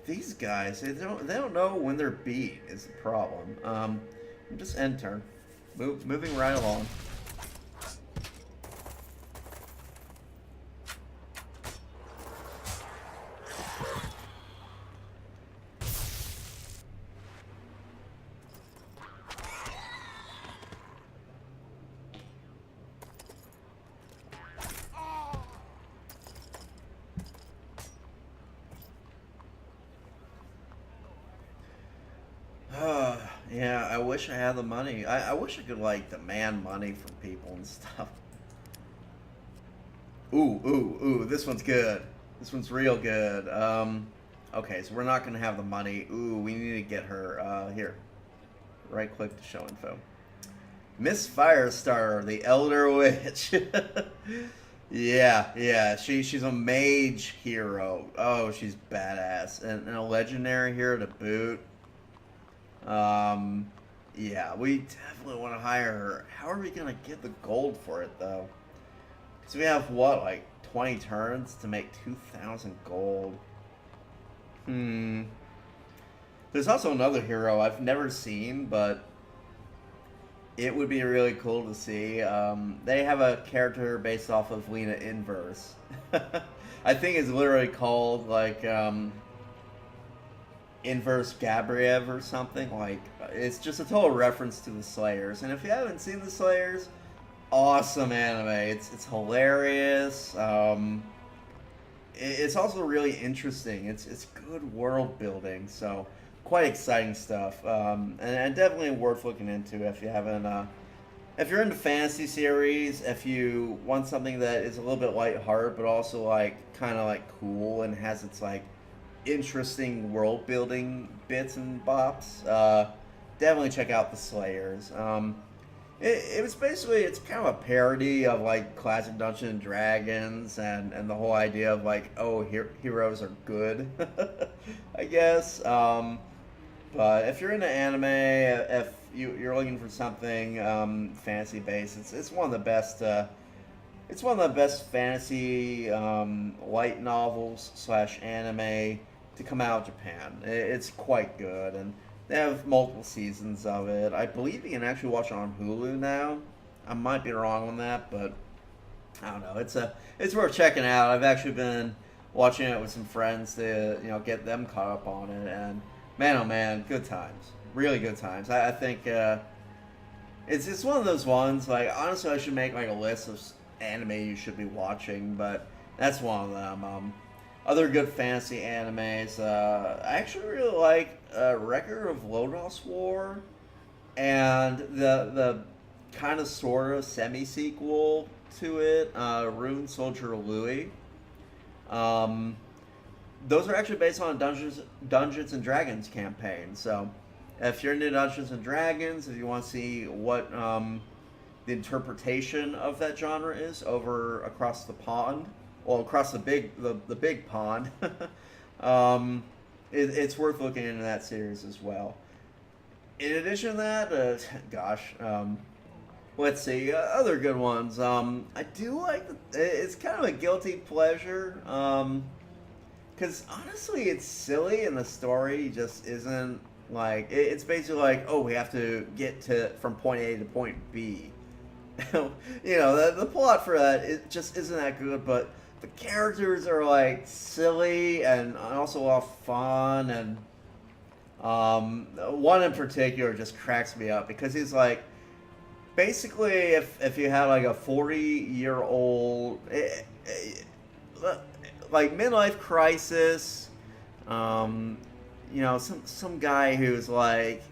these guys, they don't know when they're beat is the problem. Just end turn. Moving right along. Yeah, I wish I had the money. I wish I could like demand money from people and stuff. Ooh, this one's good. This one's real good. Okay, so we're not gonna have the money. Ooh, we need to get her, here. Right click to show info. Miss Firestar, the Elder Witch. Yeah, she's a mage hero. Oh, she's badass. And a legendary hero to boot. Um, yeah, we definitely want to hire her. How are we gonna get the gold for it though? Because we have what, like 20 turns to make 2,000 gold. Hmm. There's also another hero I've never seen, but it would be really cool to see. They have a character based off of Lena Inverse. I think it's literally called like Inverse Gabriev or something. Like it's just a total reference to the Slayers. And if you haven't seen the Slayers, awesome anime. It's hilarious. It's also really interesting. It's good world building. So quite exciting stuff. And definitely worth looking into if you haven't. If you're into fantasy series, if you want something that is a little bit lighthearted, but also like kind of like cool and has its like interesting world building bits and bops, definitely check out the Slayers. It was basically, it's kind of a parody of like classic Dungeons and Dragons, and the whole idea of like, oh, heroes are good, I guess. But if you're into anime, if you're looking for something fantasy based, it's one of the best. It's one of the best fantasy light novels slash anime to come out of Japan. It's quite good, and they have multiple seasons of it. I believe you can actually watch it on Hulu now. I might be wrong on that, but I don't know. It's worth checking out. I've actually been watching it with some friends to get them caught up on it, and man, oh man, good times. Really good times. I think it's one of those ones. Like honestly, I should make like a list of anime you should be watching, but that's one of them. Other good fantasy animes. I actually really like Record of Lodoss War, and the kind of sort of semi sequel to it, Rune Soldier Louis. Um, those are actually based on a Dungeons and Dragons campaign. So, if you're into Dungeons and Dragons, if you want to see what the interpretation of that genre is over across the pond, well, across the big pond, it's worth looking into that series as well. In addition to that, gosh, let's see other good ones. I do like it's kind of a guilty pleasure. Because honestly, it's silly, and the story just isn't like it's basically like, oh, we have to get to from point A to point B. The plot for that it just isn't that good, but the characters are like silly and also a lot of fun, and one in particular just cracks me up because he's like basically if you had like a 40-year-old like midlife crisis, some guy who's like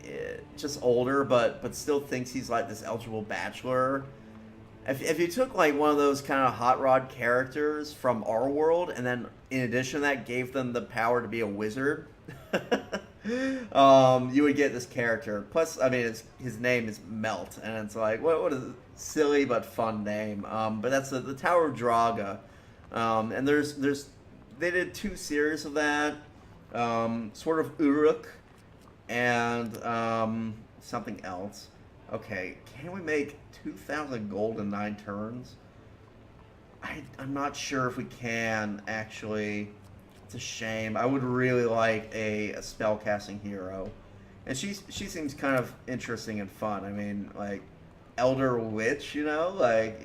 just older but still thinks he's like this eligible bachelor. If you took like one of those kind of hot rod characters from our world, and then in addition to that gave them the power to be a wizard, you would get this character. Plus, I mean, his name is Melt, and it's like what a silly but fun name. But that's the Tower of Draga. And there's they did 2 series of that, sort of Uruk, and something else. Okay, can we make 2,000 gold in 9 turns? I'm not sure if we can actually. It's a shame. I would really like a spellcasting hero, and she seems kind of interesting and fun. I mean, like Elder Witch, you know, like,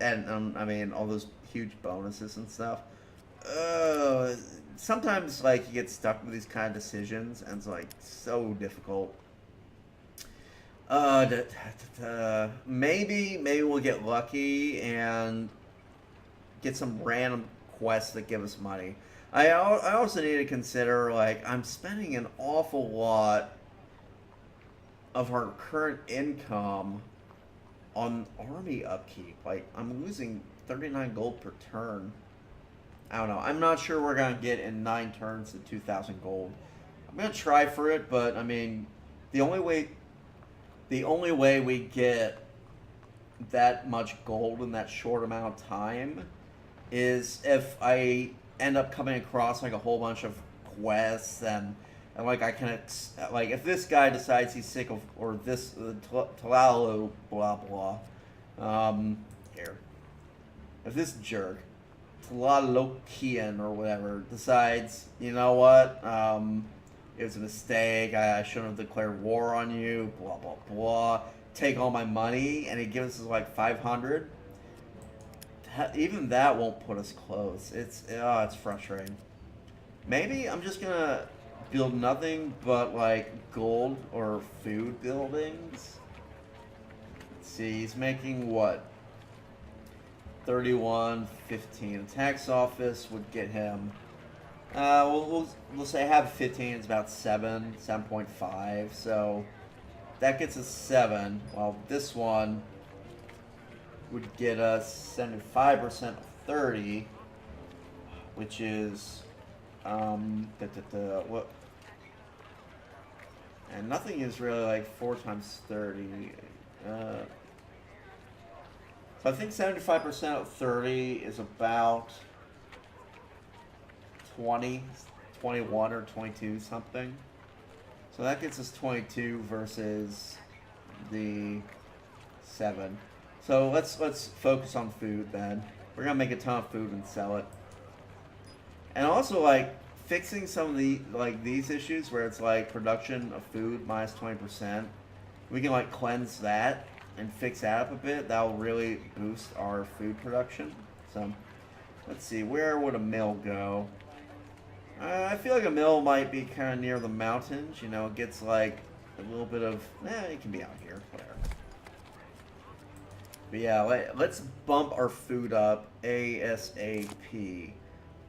and I mean all those huge bonuses and stuff. Uh, Sometimes like you get stuck with these kind of decisions, and it's like so difficult. Maybe we'll get lucky and get some random quests that give us money. I also need to consider like I'm spending an awful lot of our current income on army upkeep. Like I'm losing 39 gold per turn. I don't know. I'm not sure we're gonna get in 9 turns to 2,000 gold. I'm gonna try for it, but I mean, the only way the only way we get that much gold in that short amount of time is if I end up coming across like a whole bunch of quests and like I can like if this guy decides he's sick of or this Talalo blah blah here if this jerk Tlalokian or whatever decides you know what it was a mistake I shouldn't have declared war on you blah blah blah take all my money and he gives us like 500 even that won't put us close. It's frustrating. Maybe I'm just gonna build nothing but like gold or food buildings. Let's see, he's making what? 31, 15. Tax office would get him. We'll say have 15. It's about 7.5. So that gets us 7. Well, this one would get us 75% of 30, which is what? And nothing is really like 4 times 30. So I think 75% of 30 is about 20, 21 or 22 something. So that gets us 22 versus the 7. So let's focus on food then. We're gonna make a ton of food and sell it. And also like fixing some of the like these issues where it's like production of food minus 20%. We can like cleanse that and fix that up a bit. That'll really boost our food production. So let's see, where would a mill go? I feel like a mill might be kind of near the mountains. You know, it gets like a little bit of it can be out here, whatever. But yeah, let's bump our food up ASAP.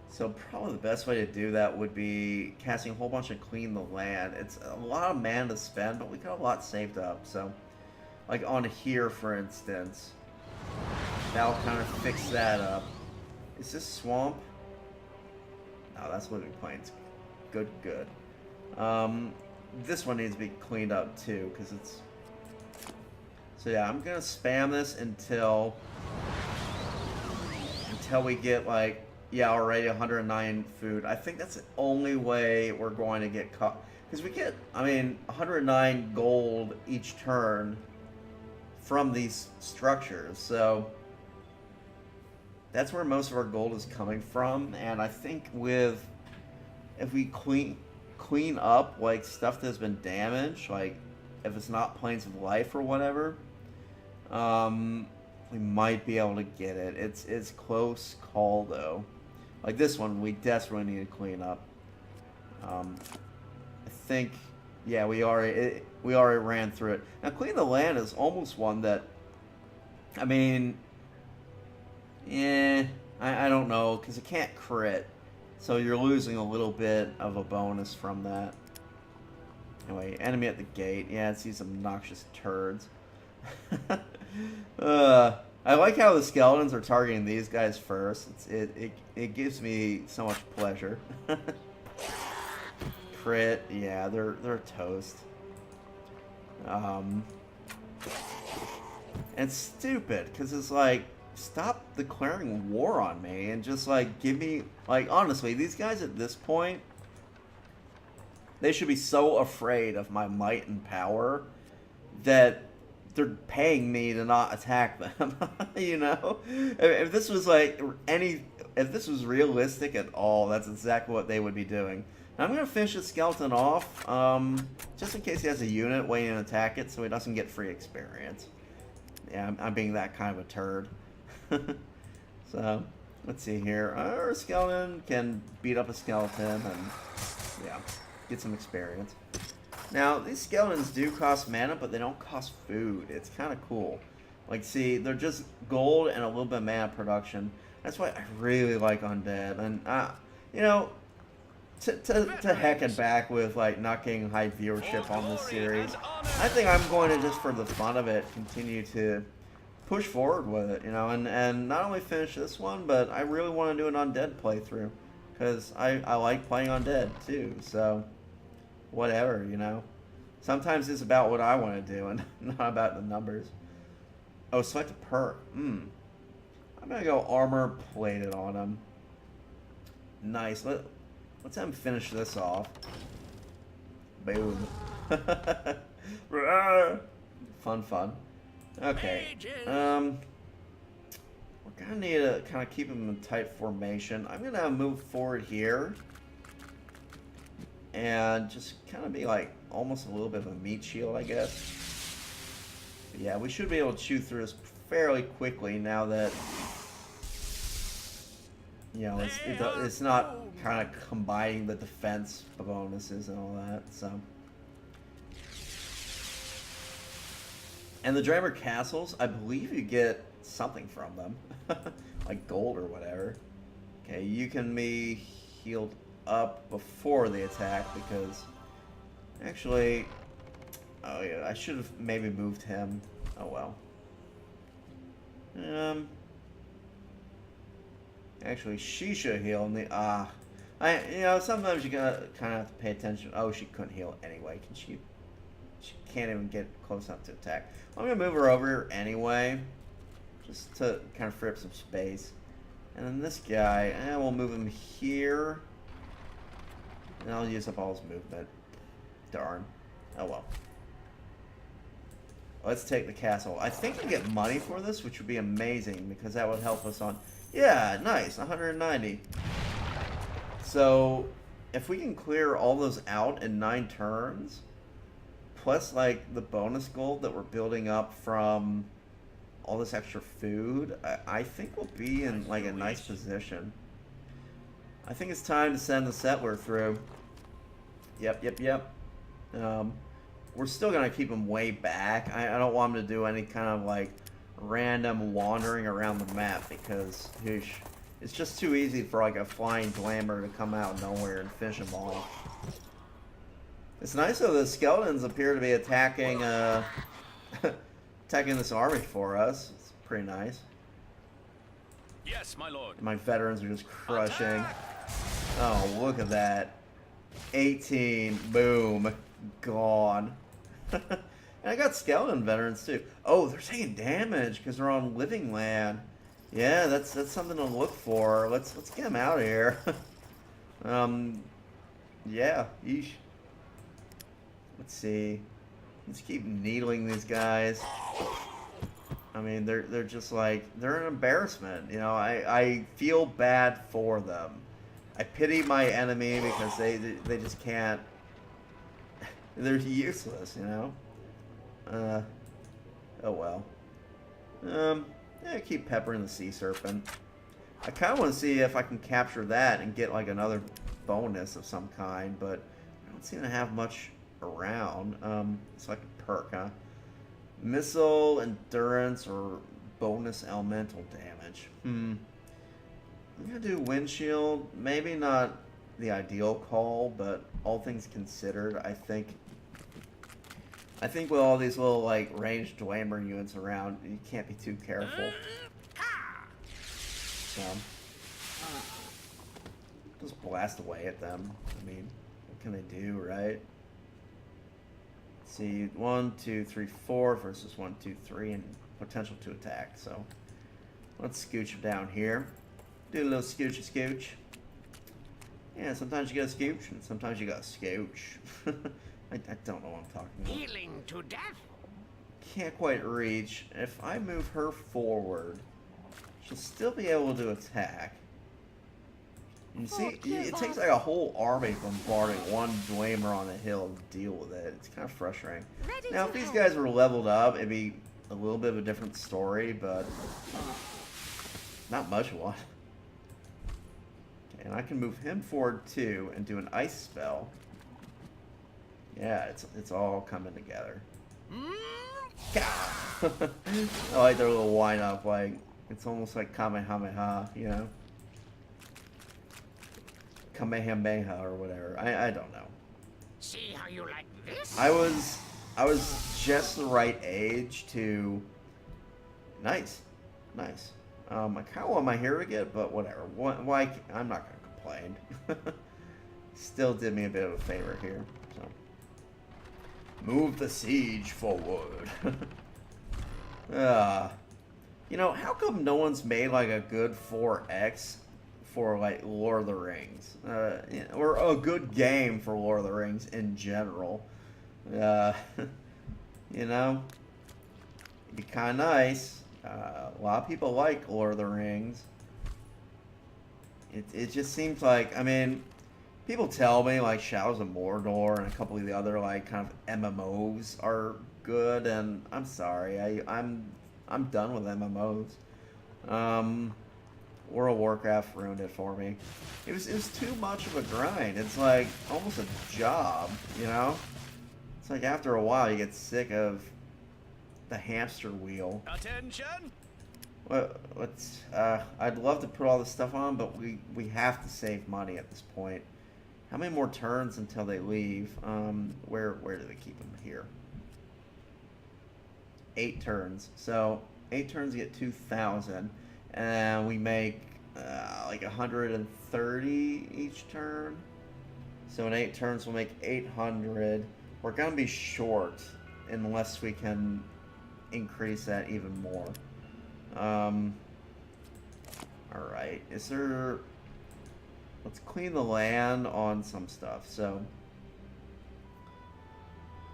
So probably the best way to do that would be casting a whole bunch of Clean the Land. It's a lot of mana to spend, but we got a lot saved up. So, like on here, for instance, that'll kind of fix that up. Is this swamp? No, that's Living Plains. Good, good. This one needs to be cleaned up too, because it's... So yeah, I'm gonna spam this until we get like, yeah, already 109 food. I think that's the only way we're going to get caught. Because we get, I mean, 109 gold each turn from these structures. So that's where most of our gold is coming from. And I think if we clean up like stuff that's been damaged, like if it's not Plains of Life or whatever, we might be able to get it. It's close call though. Like this one, we desperately need to clean up. I think, yeah, we already ran through it. Now, Clean the Land is almost one that, I mean, I don't know, because it can't crit. So you're losing a little bit of a bonus from that. Anyway, enemy at the gate. Yeah, it's these obnoxious turds. I like how the skeletons are targeting these guys first. It gives me so much pleasure. Crit, yeah, they're toast. And it's stupid because it's like, stop declaring war on me and just like give me, like, honestly, these guys at this point, they should be so afraid of my might and power that they're paying me to not attack them. You know, if this was like any if this was realistic at all, that's exactly what they would be doing. Now I'm going to finish the skeleton off, just in case he has a unit waiting to attack it so he doesn't get free experience. Yeah, I'm being that kind of a turd. So, let's see here. Our skeleton can beat up a skeleton and, yeah, get some experience. Now, these skeletons do cost mana, but they don't cost food. It's kind of cool. Like, see, they're just gold and a little bit of mana production. That's why I really like Undead. And, you know, to heck it back with, like, not getting high viewership on this series, I think I'm going to, just for the fun of it, continue to push forward with it, you know, and not only finish this one, but I really want to do an Undead playthrough. Because I like playing Undead, too, so whatever, you know. Sometimes it's about what I want to do and not about the numbers. Oh, select a perk. I'm going to go armor plated on him. Nice. Let's have him finish this off. Boom. Fun. Okay. We're going to need to kind of keep him in tight formation. I'm going to move forward here. And just kind of be like almost a little bit of a meat shield, I guess. But yeah, we should be able to chew through this fairly quickly now that, you know, it's not kind of combining the defense bonuses and all that, so. And the Dreamer Castles, I believe you get something from them. Like gold or whatever. Okay, you can be healed up before the attack because actually, oh yeah, I should have maybe moved him. Oh well. Actually, she should heal me. You know, sometimes you gotta kind of have to pay attention. Oh, she couldn't heal anyway. Can she? She can't even get close enough to attack. I'm gonna move her over here anyway, just to kind of free up some space. And then this guy, we'll move him here. And I'll use up all his movement. Darn. Oh well. Let's take the castle. I think we get money for this, which would be amazing, because that would help us on... Yeah, nice. 190. So, if we can clear all those out in 9 turns, plus, like, the bonus gold that we're building up from all this extra food, I think we'll be in, like, a nice position. I think it's time to send the settler through. Yep. We're still going to keep him way back. I don't want him to do any kind of, like, random wandering around the map because, it's just too easy for, like, a flying glamour to come out of nowhere and finish him off. It's nice though the skeletons appear to be attacking, attacking this army for us. It's pretty nice. Yes, my lord. My veterans are just crushing. Oh, look at that. 18. Boom. Gone. And I got skeleton veterans too. Oh, they're taking damage because they're on living land. Yeah, that's something to look for. Let's get them out of here. Yeah. Yeesh. Let's see. Let's keep needling these guys. I mean, they're just like, they're an embarrassment. You know, I feel bad for them. I pity my enemy because they just can't. They're useless, you know. Oh well. Yeah, keep peppering the sea serpent. I kind of want to see if I can capture that and get like another bonus of some kind, but I don't seem to have much around. It's like a perk, huh? Missile, endurance, or bonus elemental damage. I'm gonna do windshield. Maybe not the ideal call, but all things considered, I think with all these little like ranged Dwemer units around, you can't be too careful. So just blast away at them. I mean, what can they do, right? Let's see, 1, 2, 3, 4 versus 1, 2, 3, and potential to attack. So let's scooch them down here. Do a little scooch. Yeah, sometimes you gotta scooch, and sometimes you gotta scooch. I don't know what I'm talking about. Healing to death. Can't quite reach. If I move her forward, she'll still be able to attack. You see, it takes like a whole army bombarding one Dwemer on a hill to deal with it. It's kind of frustrating. Now, if these guys were leveled up, it'd be a little bit of a different story, but not much of one. Okay, and I can move him forward too and do an ice spell. Yeah, it's all coming together. I like their little wind up, like it's almost like Kamehameha, you know? Kamehameha or whatever. I don't know. See how you like this? I was just the right age to. Nice. I kind of want my hero to get, but whatever. Why? I'm not gonna complain. Still did me a bit of a favor here. So move the siege forward. You know, how come no one's made like a good 4X for like Lord of the Rings, or a good game for Lord of the Rings in general? You know, it'd be kind of nice. A lot of people like Lord of the Rings. It just seems like, I mean, people tell me like Shadows of Mordor and a couple of the other like kind of MMOs are good, and I'm sorry, I'm done with MMOs. World of Warcraft ruined it for me. It was too much of a grind. It's like almost a job, you know? It's like after a while you get sick of the hamster wheel. Attention! I'd love to put all this stuff on, but we have to save money at this point. How many more turns until they leave? Where do they keep them? Here. 8 turns. So 8 turns to get 2,000, and we make like 130 each turn. So in 8 turns we'll make 800. We're gonna be short unless we can increase that even more. Alright, is there... Let's clean the land on some stuff. So,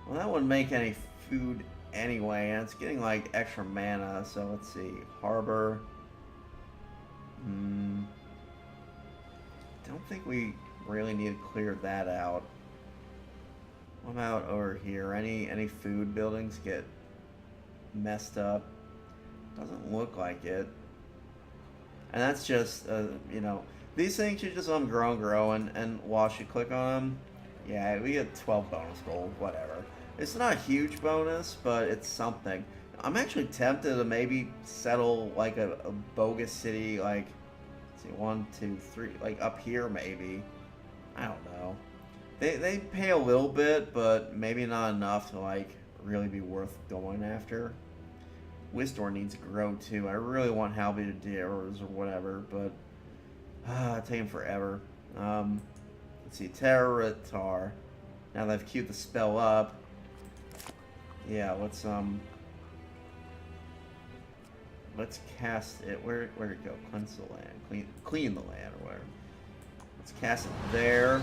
well, that wouldn't make any food anyway, and it's getting like extra mana. So let's see, harbor. Don't think we really need to clear that out. What about over here? Any food buildings get messed up? Doesn't look like it. And that's just you know. These things you just let them grow and while you click on them, yeah, we get 12 bonus gold, whatever. It's not a huge bonus, but it's something. I'm actually tempted to maybe settle like a bogus city, like, let's see, 1, 2, 3, like up here maybe. I don't know. They pay a little bit, but maybe not enough to like really be worth going after. Wistor needs to grow too. I really want Halby to Deers or whatever, but it's taking forever. Let's see, Terratar. Now that I've queued the spell up, yeah, let's cast it. Where'd it go? Cleanse the land. Clean the land or whatever. Let's cast it there.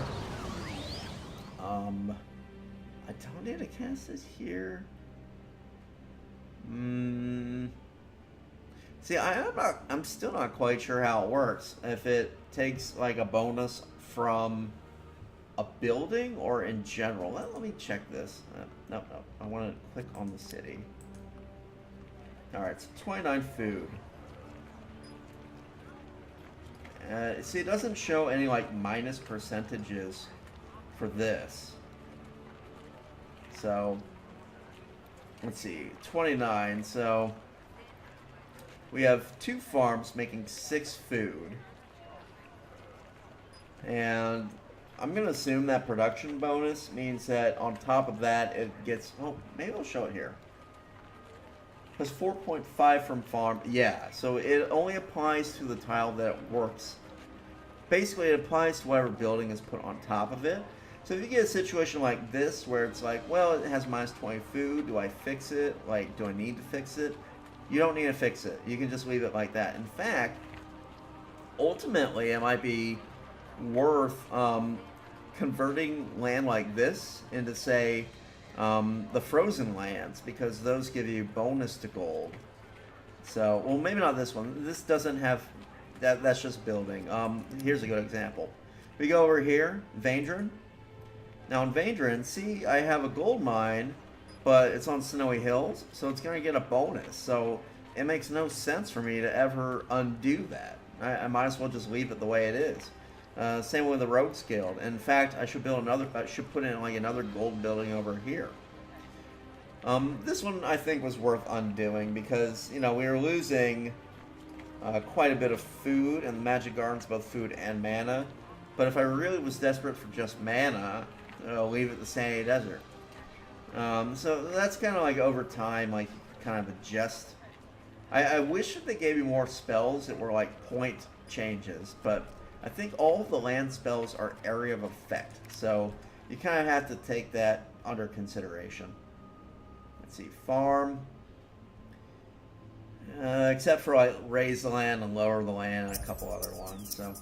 I don't need to cast this here. See, I'm still not quite sure how it works. If it takes like a bonus from a building or in general. Let me check this. No. I want to click on the city. Alright, it's 29 food. See, it doesn't show any like minus percentages for this. So, let's see, 29. So, we have 2 farms making 6 food. And I'm going to assume that production bonus means that on top of that it gets... Oh, maybe I'll show it here. Plus 4.5 from farm. Yeah, so it only applies to the tile that works. Basically, it applies to whatever building is put on top of it. So if you get a situation like this where it's like, well, it has minus 20 food. Do I fix it? Like, do I need to fix it? You don't need to fix it. You can just leave it like that. In fact, ultimately, it might be worth converting land like this into, say, the frozen lands, because those give you bonus to gold. So, well, maybe not this one. This doesn't have that's just building. Here's a good example. We go over here, Vaendrin. Now in Vaendrin, see, I have a gold mine, but it's on snowy hills, so it's gonna get a bonus. So it makes no sense for me to ever undo that. I might as well just leave it the way it is. Same with the Rogues Guild. In fact, I should build another. I should put in like another gold building over here. This one I think was worth undoing because we were losing quite a bit of food, and the Magic Garden's both food and mana. But if I really was desperate for just mana, I'll leave it the Sandy Desert. So that's kind of like over time, like kind of adjust. I wish that they gave you more spells that were like point changes, but I think all of the land spells are area of effect, so you kind of have to take that under consideration. Let's see, farm. Except for like raise the land and lower the land and a couple other ones, so